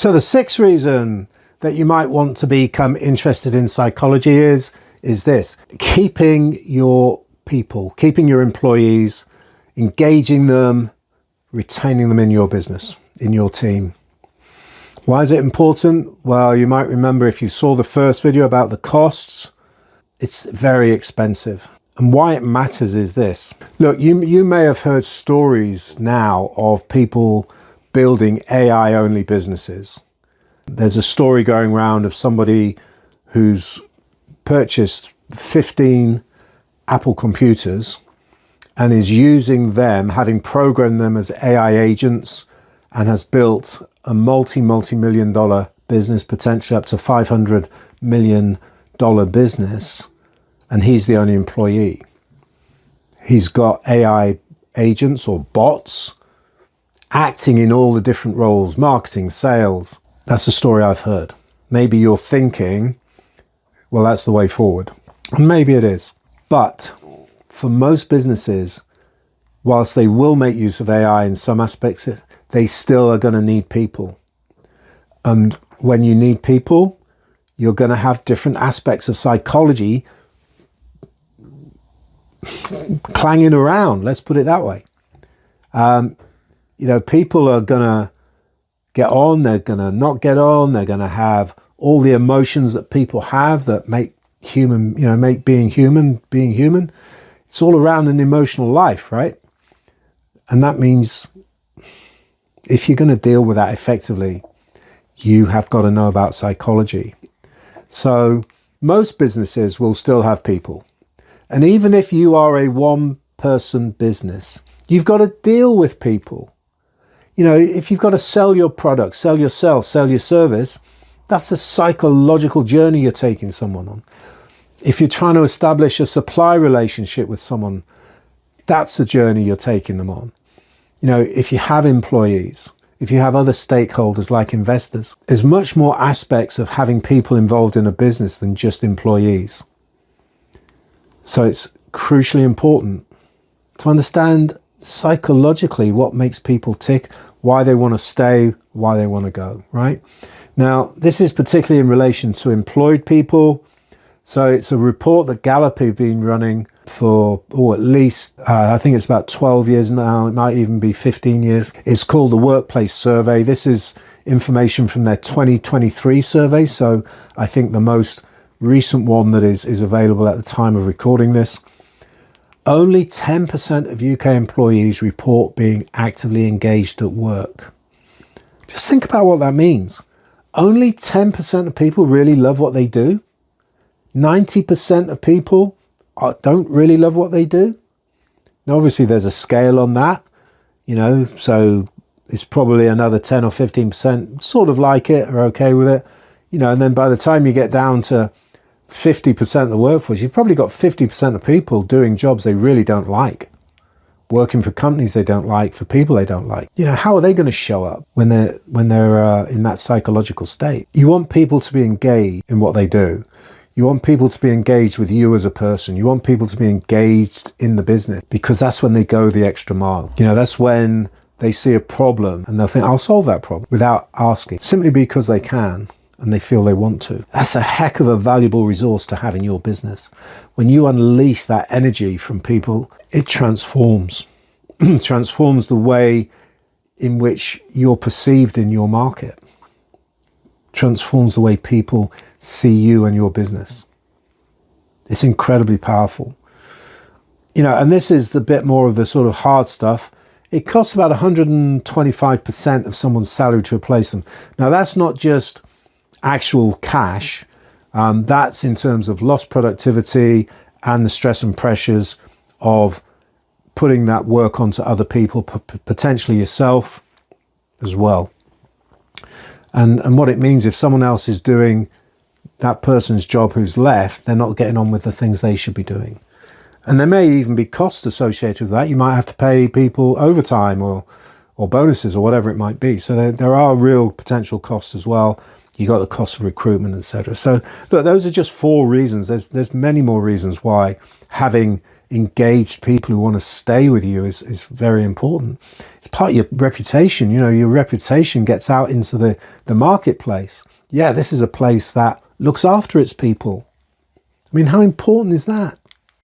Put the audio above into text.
So the sixth reason that you might want to become interested in psychology is this: keeping your people, keeping your employees, engaging them, retaining them in your business, in your team. Why is it important? Well, you might remember if you saw the first video about the costs, it's very expensive. And why it matters is this. Look, you may have heard stories now of people building AI-only businesses. There's a story going around of somebody who's purchased 15 Apple computers and is using them, having programmed them as AI agents, and has built a multi-million dollar business, potentially up to $500 million business, and he's the only employee. He's got AI agents or bots acting in all the different roles, marketing, sales. That's a story I've heard. Maybe you're thinking, well, that's the way forward. And maybe it is. But for most businesses, whilst they will make use of AI in some aspects, they still are going to need people. And when you need people, you're going to have different aspects of psychology clanging around, let's put it that way. People are going to get on, they're going to not get on, they're going to have all the emotions that people have that make being human. It's all around an emotional life, right? And that means if you're going to deal with that effectively, you have got to know about psychology. So most businesses will still have people. And even if you are a one-person business, you've got to deal with people. If you've got to sell your product, sell yourself, sell your service, that's a psychological journey you're taking someone on. If you're trying to establish a supply relationship with someone, that's a journey you're taking them on. If you have employees, if you have other stakeholders like investors, there's much more aspects of having people involved in a business than just employees. So it's crucially important to understand psychologically what makes people tick, why they want to stay, why they want to go, right? Now, this is particularly in relation to employed people. So it's a report that Gallup have been running for, at least, I think it's about 12 years now. It might even be 15 years. It's called the Workplace Survey. This is information from their 2023 survey. So I think the most recent one that is available at the time of recording this. Only 10% of UK employees report being actively engaged at work. Just think about what that means. Only 10% of people really love what they do. 90% of people don't really love what they do. Now, obviously, there's a scale on that, so it's probably another 10 or 15% sort of like it, are okay with it, and then by the time you get down to 50% of the workforce, you've probably got 50% of people doing jobs they really don't like, working for companies they don't like, for people they don't like. How are they going to show up when they're in that psychological state? You want people to be engaged in what they do. You want people to be engaged with you as a person. You want people to be engaged in the business, because that's when they go the extra mile. That's when they see a problem and they'll think, I'll solve that problem, without asking, simply because they can and they feel they want to. That's a heck of a valuable resource to have in your business. When you unleash that energy from people, it transforms. Transforms the way in which you're perceived in your market. Transforms the way people see you and your business. It's incredibly powerful. And this is the bit more of the sort of hard stuff. It costs about 125% of someone's salary to replace them. Now, that's not just actual cash. That's in terms of lost productivity and the stress and pressures of putting that work onto other people, potentially yourself as well. And what it means, if someone else is doing that person's job who's left, they're not getting on with the things they should be doing. And there may even be costs associated with that. You might have to pay people overtime or bonuses or whatever it might be. So there are real potential costs as well. You got the cost of recruitment, etc. So look, those are just 4 reasons. There's many more reasons why having engaged people who want to stay with you is very important. It's part of your reputation. You know, your reputation gets out into the marketplace. Yeah, this is a place that looks after its people. I mean, how important is that?